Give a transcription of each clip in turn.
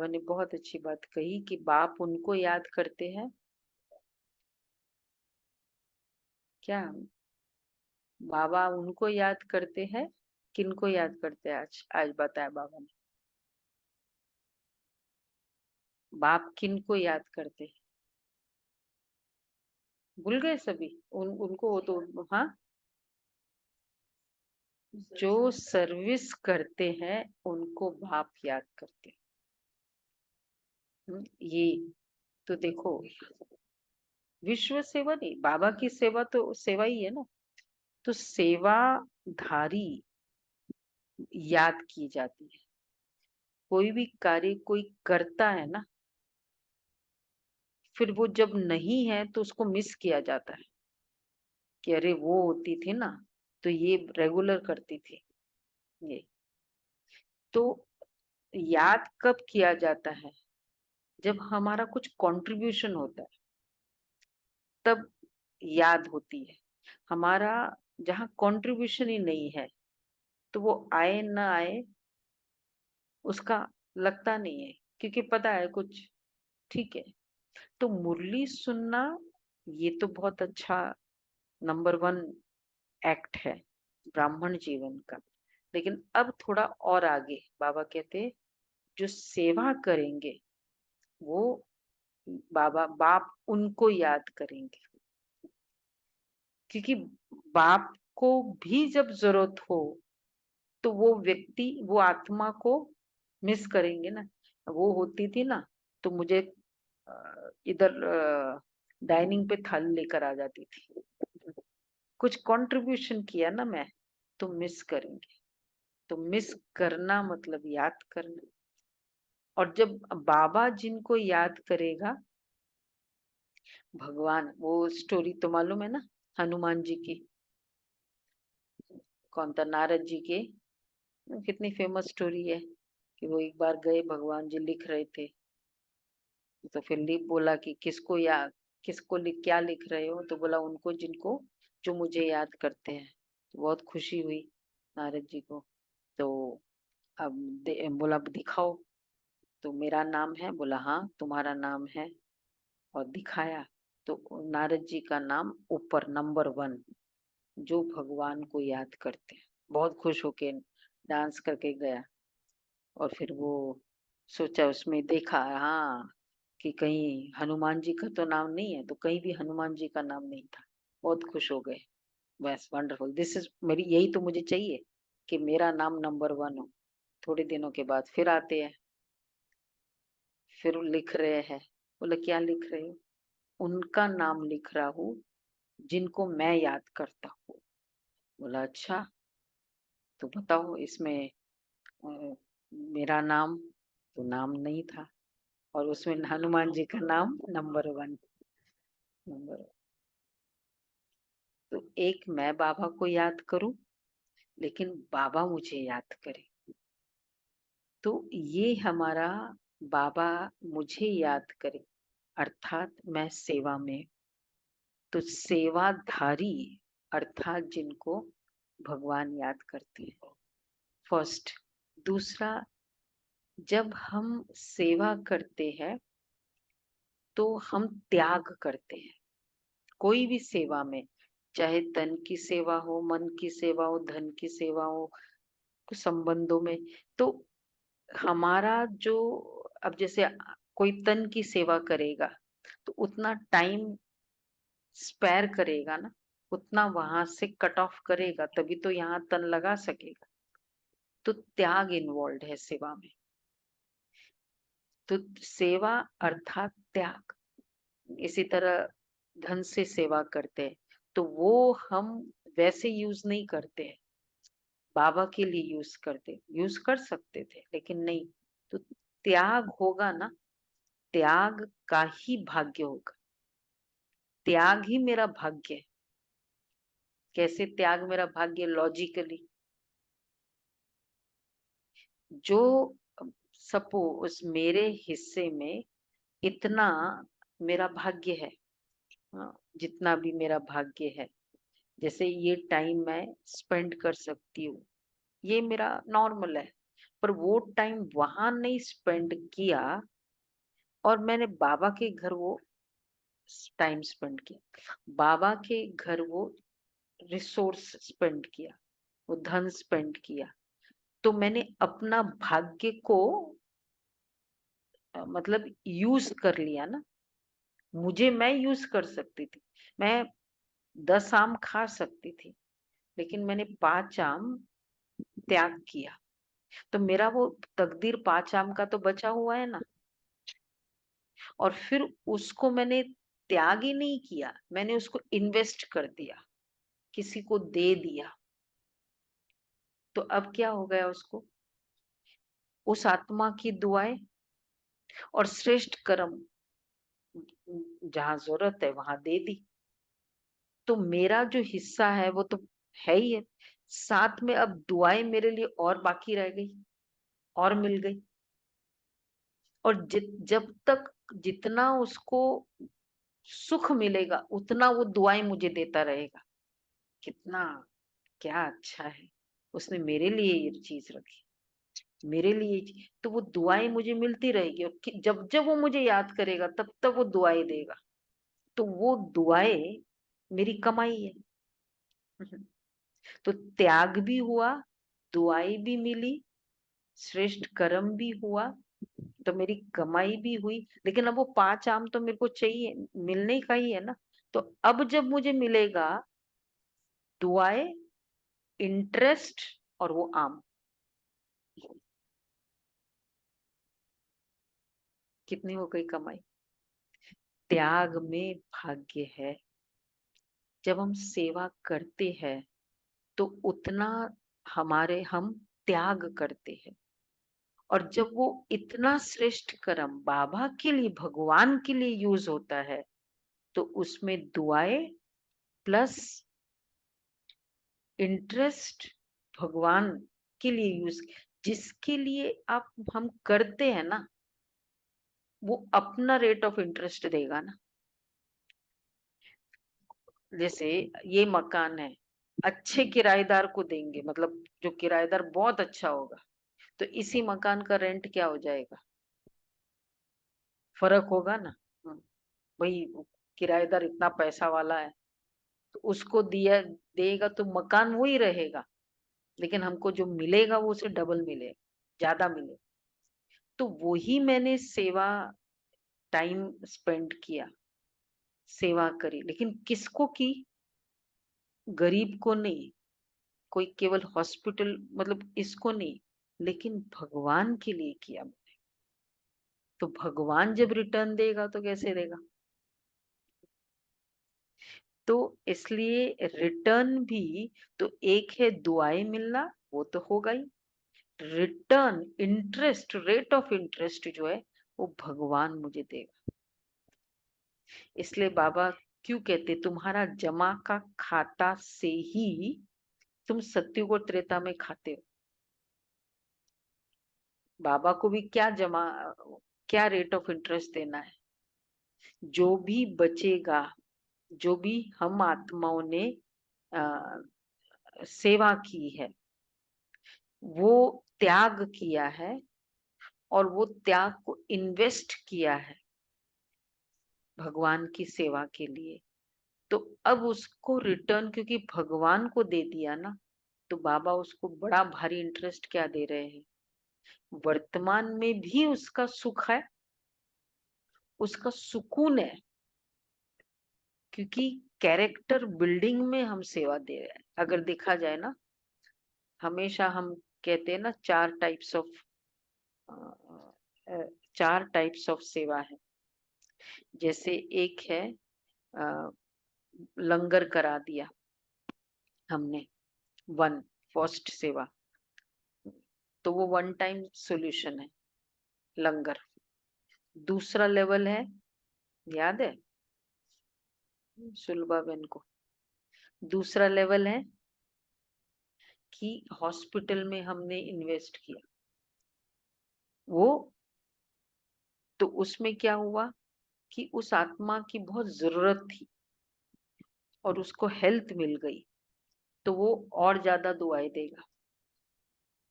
ने बहुत अच्छी बात कही कि बाप उनको याद करते हैं क्या, बाबा उनको याद करते हैं, किनको याद करते हैं? आज आज बताया बाबा ने, बाप किनको याद करते हैं? भूल गए सभी उनको वो तो। हाँ, जो सर्विस करते हैं उनको बाप याद करते हैं। ये तो देखो, विश्व सेवा नहीं, बाबा की सेवा तो सेवा ही है ना। तो सेवाधारी याद की जाती है। कोई भी कार्य कोई करता है ना, फिर वो जब नहीं है तो उसको मिस किया जाता है कि अरे वो होती थी ना, तो ये रेगुलर करती थी ये। तो याद कब किया जाता है? जब हमारा कुछ कंट्रीब्यूशन होता है, तब याद होती है। हमारा जहाँ कंट्रीब्यूशन ही नहीं है, तो वो आए ना आए उसका लगता नहीं है, क्योंकि पता है कुछ ठीक है। तो मुरली सुनना ये तो बहुत अच्छा नंबर वन एक्ट है ब्राह्मण जीवन का। लेकिन अब थोड़ा और आगे बाबा कहते, जो सेवा करेंगे वो बाबा बाप उनको याद करेंगे, क्योंकि बाप को भी जब जरूरत हो तो वो व्यक्ति वो आत्मा को मिस करेंगे ना। वो होती थी ना, तो मुझे इधर डाइनिंग पे थाली लेकर आ जाती थी, कुछ कंट्रीब्यूशन किया ना मैं, तो मिस करेंगे। तो मिस करना मतलब याद करना। और जब बाबा जिनको याद करेगा, भगवान, वो स्टोरी तो मालूम है ना, हनुमान जी की, कौन था, नारद जी के, कितनी फेमस स्टोरी है कि वो एक बार गए, भगवान जी लिख रहे थे, तो फिर लिख बोला कि किसको याद, किसको लिख, क्या लिख रहे हो? तो बोला उनको जिनको, जो मुझे याद करते हैं। तो बहुत खुशी हुई नारद जी को। तो अब बोला दिखाओ, तो मेरा नाम है, बोला हाँ तुम्हारा नाम है, और दिखाया। तो नारद जी का नाम ऊपर नंबर वन, जो भगवान को याद करते हैं। बहुत खुश होके डांस करके गया। और फिर वो सोचा, उसमें देखा हाँ कि कहीं हनुमान जी का तो नाम नहीं है, तो कहीं भी हनुमान जी का नाम नहीं था। बहुत खुश हो गए। बस वंडरफुल, दिस इज मेरी, यही तो मुझे चाहिए कि मेरा नाम नंबर वन हो। थोड़े दिनों के बाद फिर आते हैं, फिर लिख रहे हैं। बोले क्या लिख रहे हो? उनका नाम लिख रहा हूँ जिनको मैं याद करता हूँ। बोला अच्छा, तो बताओ इसमें मेरा नाम तो नाम नहीं था, और उसमें हनुमान जी का नाम नंबर वन, नंबर। तो एक मैं बाबा को याद करूं, लेकिन बाबा मुझे याद करे। तो ये हमारा बाबा मुझे याद करे, अर्थात मैं सेवा में। तो सेवाधारी अर्थात जिनको भगवान याद करते हैं, फर्स्ट। दूसरा, जब हम सेवा करते हैं तो हम त्याग करते हैं। कोई भी सेवा में, चाहे तन की सेवा हो, मन की सेवा हो, धन की सेवा हो, कुछ संबंधों में। तो हमारा जो, अब जैसे कोई तन की सेवा करेगा तो उतना टाइम स्पेयर करेगा ना, उतना वहां से कट ऑफ करेगा, तभी तो यहाँ तन लगा सकेगा। तो त्याग इन्वॉल्व है सेवा में। तो सेवा अर्थात त्याग। इसी तरह धन से सेवा करते हैं, तो वो हम वैसे यूज नहीं करते हैं, बाबा के लिए यूज करते, यूज कर सकते थे लेकिन नहीं। तो त्याग होगा ना, त्याग का ही भाग्य होगा। त्याग ही मेरा भाग्य है। कैसे त्याग मेरा भाग्य? लॉजिकली, जो सपोज मेरे हिस्से में इतना मेरा भाग्य है, हाँ, जितना भी मेरा भाग्य है, जैसे ये टाइम मैं स्पेंड कर सकती हूँ, ये मेरा नॉर्मल है। पर वो टाइम वहां नहीं स्पेंड किया और मैंने बाबा के घर वो टाइम स्पेंड किया, बाबा के घर वो रिसोर्स स्पेंड किया, वो धन स्पेंड किया। तो मैंने अपना भाग्य को मतलब यूज कर लिया ना। मुझे मैं यूज कर सकती थी, मैं 10 आम खा सकती थी, लेकिन मैंने 5 आम त्याग किया। तो मेरा वो तकदीर 5 आम का तो बचा हुआ है ना। और फिर उसको मैंने त्याग ही नहीं किया, मैंने उसको इन्वेस्ट कर दिया, किसी को दे दिया। तो अब क्या हो गया उसको, उस आत्मा की दुआएं और श्रेष्ठ कर्म जहां जरूरत है वहां दे दी। तो मेरा जो हिस्सा है वो तो है ही है, साथ में अब दुआएं मेरे लिए और बाकी रह गई और मिल गई। और जब तक जितना उसको सुख मिलेगा उतना वो दुआएं मुझे देता रहेगा। कितना क्या अच्छा है, उसने मेरे लिए ये चीज रखी, मेरे लिए तो वो दुआएं मुझे मिलती रहेगी। और जब जब वो मुझे याद करेगा तब तब वो दुआएं देगा। तो वो दुआएं मेरी कमाई है। तो त्याग भी हुआ, दुआएं भी मिली, श्रेष्ठ कर्म भी हुआ, तो मेरी कमाई भी हुई। लेकिन अब वो 5 आम तो मेरे को चाहिए, मिलने का ही है ना। तो अब जब मुझे मिलेगा दुआएं, इंटरेस्ट और वो आम, कितनी हो गई कमाई। त्याग में भाग्य है। जब हम सेवा करते हैं तो उतना हम त्याग करते हैं। और जब वो इतना श्रेष्ठ कर्म बाबा के लिए, भगवान के लिए यूज होता है, तो उसमें दुआएं प्लस इंटरेस्ट भगवान के लिए यूज, जिसके लिए आप हम करते हैं ना, वो अपना रेट ऑफ इंटरेस्ट देगा ना। जैसे ये मकान है, अच्छे किराएदार को देंगे, मतलब जो किराएदार बहुत अच्छा होगा, तो इसी मकान का रेंट क्या हो जाएगा, फर्क होगा ना। भाई किराएदार इतना पैसा वाला है, तो उसको दिया देगा तो मकान वही रहेगा, लेकिन हमको जो मिलेगा वो उसे डबल मिलेगा, ज्यादा मिलेगा। तो वही मैंने सेवा टाइम स्पेंड किया, सेवा करी, लेकिन किसको की, गरीब को नहीं, कोई केवल हॉस्पिटल मतलब इसको नहीं, लेकिन भगवान के लिए किया। तो भगवान जब रिटर्न देगा तो कैसे देगा। तो इसलिए रिटर्न भी, तो एक है दुआएं मिलना, वो तो होगा ही। Return interest, rate of interest जो है वो भगवान मुझे देगा। इसलिए बाबा क्यों कहते तुम्हारा जमा का खाता से ही तुम सत्युग और त्रेता में खाते हो। बाबा को भी क्या जमा, क्या रेट ऑफ इंटरेस्ट देना है। जो भी बचेगा, जो भी हम आत्माओं ने आ, सेवा की है, वो त्याग किया है, और वो त्याग को इन्वेस्ट किया है भगवान की सेवा के लिए। तो अब उसको रिटर्न क्योंकि भगवान को दे दिया ना, तो बाबा उसको बड़ा भारी इंटरेस्ट क्या दे रहे हैं, वर्तमान में भी उसका सुख है, उसका सुकून है। क्योंकि कैरेक्टर बिल्डिंग में हम सेवा दे रहे हैं। अगर देखा जाए ना, हमेशा हम कहते हैं ना, 4 टाइप्स ऑफ सेवा है। जैसे एक है अ, लंगर करा दिया हमने, वन फर्स्ट सेवा, तो वो वन टाइम सॉल्यूशन है, लंगर। दूसरा लेवल है, याद है सुलभा बहन को, दूसरा लेवल है कि हॉस्पिटल में हमने इन्वेस्ट किया। वो तो उसमें क्या हुआ कि उस आत्मा की बहुत जरूरत थी और उसको हेल्थ मिल गई, तो वो और ज्यादा दुआएं देगा।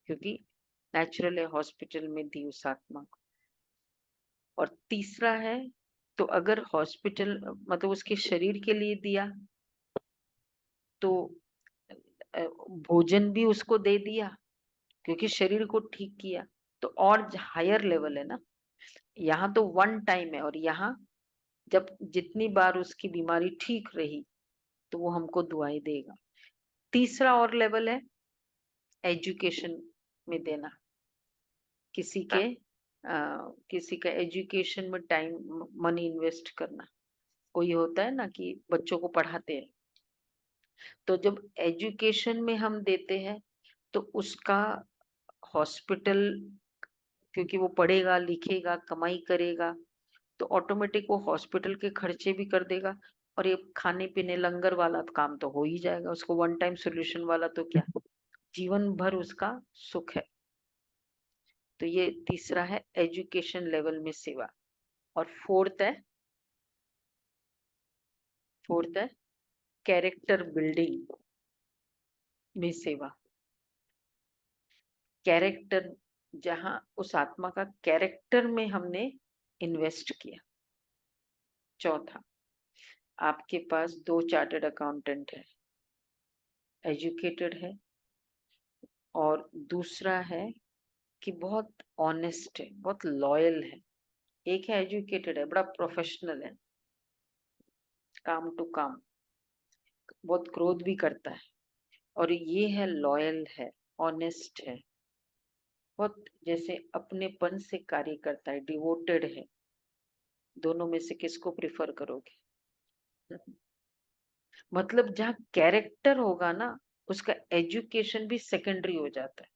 क्योंकि नेचुरल है, हॉस्पिटल में दी उस आत्मा को। और तीसरा है, तो अगर हॉस्पिटल मतलब उसके शरीर के लिए दिया तो भोजन भी उसको दे दिया क्योंकि शरीर को ठीक किया, तो और हायर लेवल है ना। यहाँ तो वन टाइम है, और यहाँ जब जितनी बार उसकी बीमारी ठीक रही तो वो हमको दुआएं देगा। तीसरा और लेवल है एजुकेशन में देना, किसी के किसी का एजुकेशन में टाइम मनी इन्वेस्ट करना। कोई होता है ना कि बच्चों को पढ़ाते हैं, तो जब एजुकेशन में हम देते हैं तो उसका हॉस्पिटल, क्योंकि वो पढ़ेगा लिखेगा कमाई करेगा, तो ऑटोमेटिक वो हॉस्पिटल के खर्चे भी कर देगा। और ये खाने पीने लंगर वाला तो काम तो हो ही जाएगा उसको, वन टाइम सोल्यूशन वाला तो क्या, जीवन भर उसका सुख है। तो ये तीसरा है एजुकेशन लेवल में सेवा। और फोर्थ है कैरेक्टर बिल्डिंग में सेवा। कैरेक्टर, जहां उस आत्मा का कैरेक्टर में हमने इन्वेस्ट किया। चौथा, आपके पास 2 चार्टर्ड अकाउंटेंट है, एजुकेटेड है, और दूसरा है कि बहुत ऑनेस्ट है, बहुत लॉयल है। एक है एजुकेटेड है, बड़ा प्रोफेशनल है, काम टू काम, बहुत क्रोध भी करता है। और ये है लॉयल है, ऑनेस्ट है, बहुत जैसे अपनेपन से कार्य करता है, डिवोटेड है। दोनों में से किसको प्रिफर करोगे? मतलब जहाँ कैरेक्टर होगा ना, उसका एजुकेशन भी सेकेंडरी हो जाता है।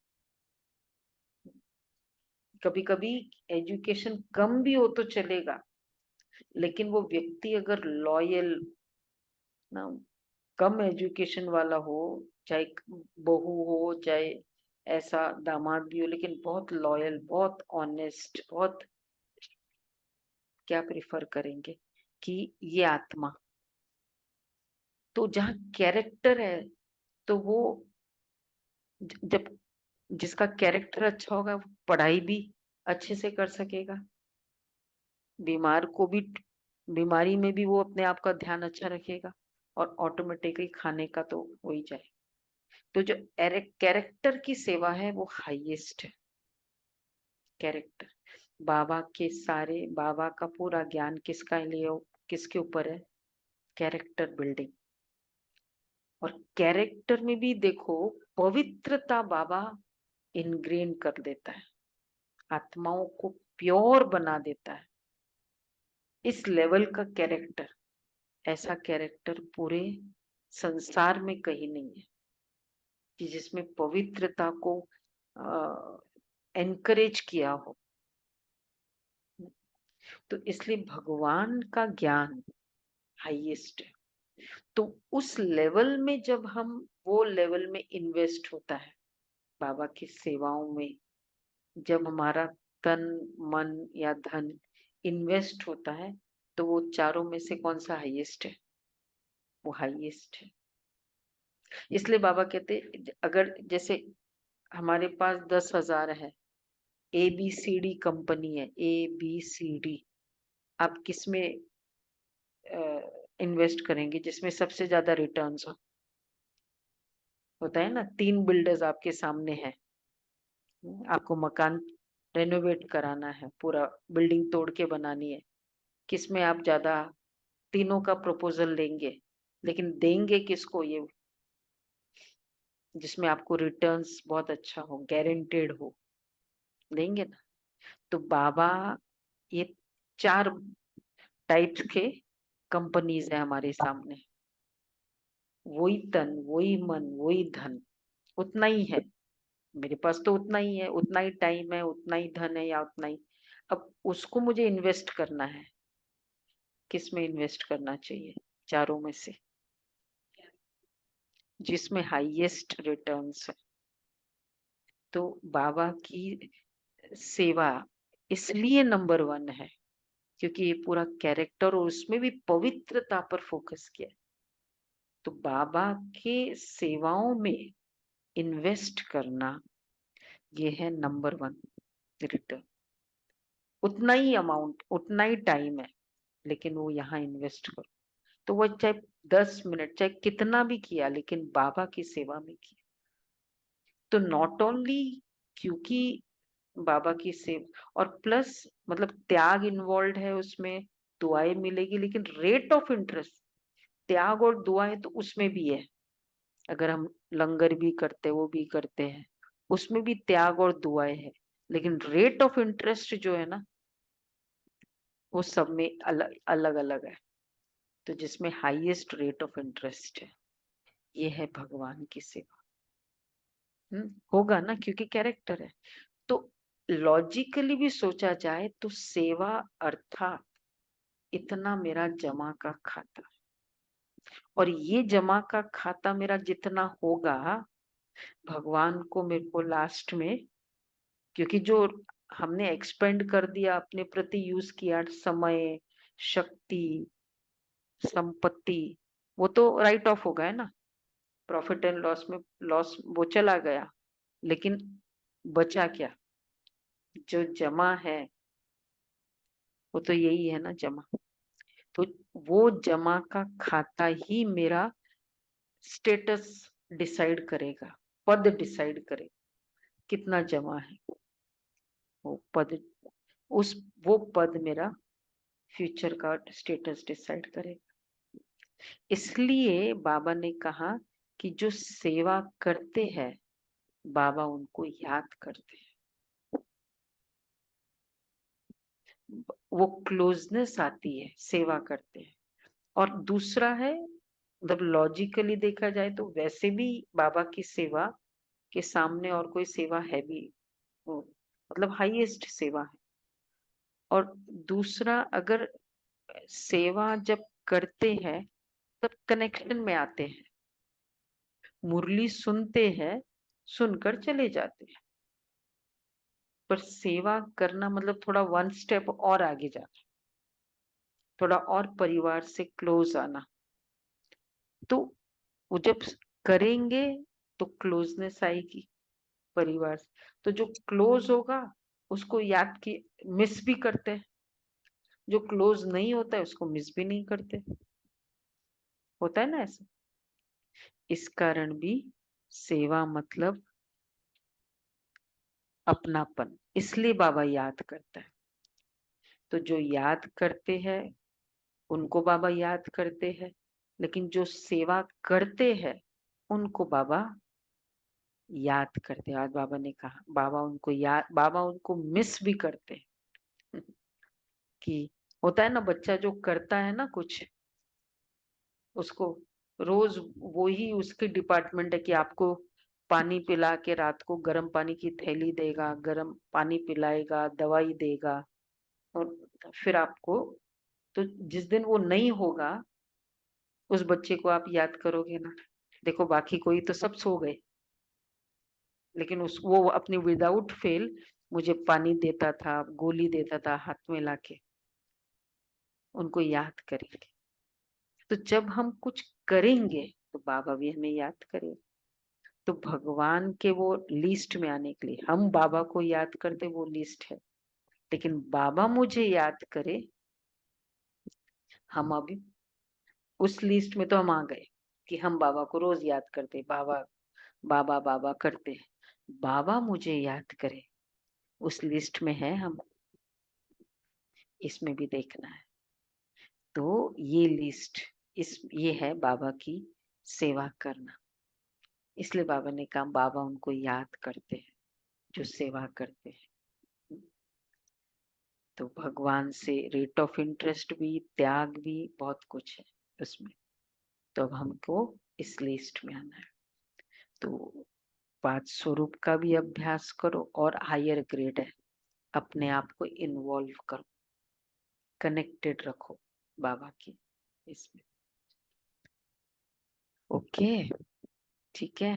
कभी कभी एजुकेशन कम भी हो तो चलेगा, लेकिन वो व्यक्ति अगर लॉयल ना, कम एजुकेशन वाला हो, चाहे बहू हो चाहे ऐसा दामाद भी हो, लेकिन बहुत लॉयल, बहुत ऑनेस्ट, बहुत, क्या प्रिफर करेंगे कि ये आत्मा। तो जहाँ कैरेक्टर है, तो वो जब जिसका कैरेक्टर अच्छा होगा वो पढ़ाई भी अच्छे से कर सकेगा, बीमार को भी, बीमारी में भी वो अपने आप का ध्यान अच्छा रखेगा, और ऑटोमेटिकली खाने का तो हो ही जाए। तो जो कैरेक्टर की सेवा है वो हाईएस्ट है। कैरेक्टर, बाबा का पूरा ज्ञान किसका लिए, किसके ऊपर है? Character building. और कैरेक्टर में भी देखो, पवित्रता बाबा इनग्रेन कर देता है, आत्माओं को प्योर बना देता है। इस लेवल का कैरेक्टर, ऐसा कैरेक्टर पूरे संसार में कहीं नहीं है कि जिसमें पवित्रता को एनकरेज किया हो। तो इसलिए भगवान का ज्ञान हाईएस्ट है। तो उस लेवल में जब हम, वो लेवल में इन्वेस्ट होता है बाबा की सेवाओं में, जब हमारा तन मन या धन इन्वेस्ट होता है, तो वो चारों में से कौन सा हाईएस्ट है? वो हाईएस्ट है। इसलिए बाबा कहते, अगर जैसे हमारे पास 10,000 है, ABCD कंपनी है, ABCD, आप किसमें इन्वेस्ट करेंगे जिसमें सबसे ज्यादा रिटर्न्स हो? होता है ना, 3 बिल्डर्स आपके सामने है, आपको मकान रेनोवेट कराना है, पूरा बिल्डिंग तोड़ के बनानी है, किसमें आप ज्यादा, तीनों का प्रपोजल लेंगे, लेकिन देंगे किसको? ये जिसमें आपको रिटर्न्स बहुत अच्छा हो, गारंटेड हो, देंगे ना। तो बाबा, ये 4 टाइप्स के कंपनीज है हमारे सामने, वही तन वही मन वही धन, उतना ही है मेरे पास, तो उतना ही है, उतना ही टाइम है, उतना ही धन है, या उतना ही। अब उसको मुझे इन्वेस्ट करना है, किस में इन्वेस्ट करना चाहिए चारों में से? जिसमें हाईएस्ट रिटर्न्स है। तो बाबा की सेवा इसलिए नंबर 1 है क्योंकि ये पूरा कैरेक्टर और उसमें भी पवित्रता पर फोकस किया है। तो बाबा के सेवाओं में इन्वेस्ट करना, ये है नंबर 1 रिटर्न। उतना ही अमाउंट, उतना ही टाइम है, लेकिन वो यहाँ इन्वेस्ट करो। तो वो चाहे 10 मिनट, चाहे कितना भी किया, लेकिन बाबा की सेवा में किया। तो नॉट ओनली क्योंकि बाबा की सेवा, और प्लस मतलब त्याग इन्वॉल्व है उसमें, दुआएं मिलेगी, लेकिन रेट ऑफ इंटरेस्ट, त्याग और दुआएं तो उसमें भी है। अगर हम लंगर भी करते, वो भी करते हैं, उसमें भी त्याग और दुआएं है, लेकिन रेट ऑफ इंटरेस्ट जो है ना, वो सब में अलग अलग अलग है। तो जिसमें हाईएस्ट रेट ऑफ इंटरेस्ट है, ये है भगवान की सेवा। होगा ना, क्योंकि कैरेक्टर है। तो लॉजिकली भी सोचा जाए तो सेवा अर्थात इतना मेरा जमा का खाता, और ये जमा का खाता मेरा जितना होगा, भगवान को मेरे को लास्ट में, क्योंकि जो हमने एक्सपेंड कर दिया, अपने प्रति यूज किया, समय, शक्ति, संपत्ति, वो तो राइट ऑफ हो गया है ना। प्रॉफिट एंड लॉस में लॉस वो चला गया, लेकिन बचा क्या? जो जमा है, वो तो यही है ना, जमा। तो वो जमा का खाता ही मेरा स्टेटस डिसाइड करेगा, पद डिसाइड करेगा, कितना जमा है वो पद। उस वो पद मेरा फ्यूचर का स्टेटस डिसाइड करेगा। इसलिए बाबा ने कहा कि जो सेवा करते हैं, बाबा उनको याद करते हैं। वो क्लोजनेस आती है, सेवा करते हैं। और दूसरा है, मतलब लॉजिकली देखा जाए तो वैसे भी बाबा की सेवा के सामने और कोई सेवा है भी, वो मतलब हाईएस्ट सेवा है। और दूसरा, अगर सेवा जब करते हैं तब कनेक्शन में आते हैं, मुरली सुनते हैं, सुनकर चले जाते हैं, पर सेवा करना मतलब थोड़ा 1 स्टेप और आगे जाना, थोड़ा और परिवार से क्लोज आना। तो वो जब करेंगे तो क्लोजनेस आएगी परिवार से। तो जो क्लोज होगा उसको याद की मिस भी करते हैं, जो क्लोज नहीं होता है उसको मिस भी नहीं करते। होता है ना ऐसा। इस कारण भी सेवा मतलब अपनापन, इसलिए बाबा याद करता है। तो जो याद करते हैं उनको बाबा याद करते हैं, लेकिन जो सेवा करते हैं उनको बाबा याद करते हैं। आज बाबा ने कहा, बाबा उनको याद, बाबा उनको मिस भी करते हैं। कि होता है ना, बच्चा जो करता है ना कुछ, उसको रोज वो ही उसकी डिपार्टमेंट है कि आपको पानी पिला के रात को गर्म पानी की थैली देगा, गर्म पानी पिलाएगा, दवाई देगा, और फिर आपको, तो जिस दिन वो नहीं होगा, उस बच्चे को आप याद करोगे ना। देखो बाकी कोई तो सब सो गए, लेकिन उस वो अपनी विदाउट फेल मुझे पानी देता था, गोली देता था हाथ में लाके, उनको याद करेंगे। तो जब हम कुछ करेंगे तो बाबा भी हमें याद करेंगे। तो भगवान के वो लिस्ट में आने के लिए हम बाबा को याद करते, वो लिस्ट है। लेकिन बाबा मुझे याद करे, हम अभी उस लिस्ट में तो हम आ गए कि हम बाबा को रोज याद करते, बाबा बाबा बाबा करते हैं। बाबा मुझे याद करे, उस लिस्ट में है हम, इसमें भी देखना है। तो ये लिस्ट, इस ये है बाबा की सेवा करना। इसलिए बाबा ने कहा बाबा उनको याद करते हैं जो सेवा करते हैं। तो भगवान से रेट ऑफ इंटरेस्ट भी, त्याग भी, बहुत कुछ है उसमें। तो अब हमको इस लिस्ट में आना है। तो 5 स्वरूप का भी अभ्यास करो, और हायर ग्रेड है, अपने आप को इन्वॉल्व करो, कनेक्टेड रखो बाबा की इसमें। ओके, ठीक है।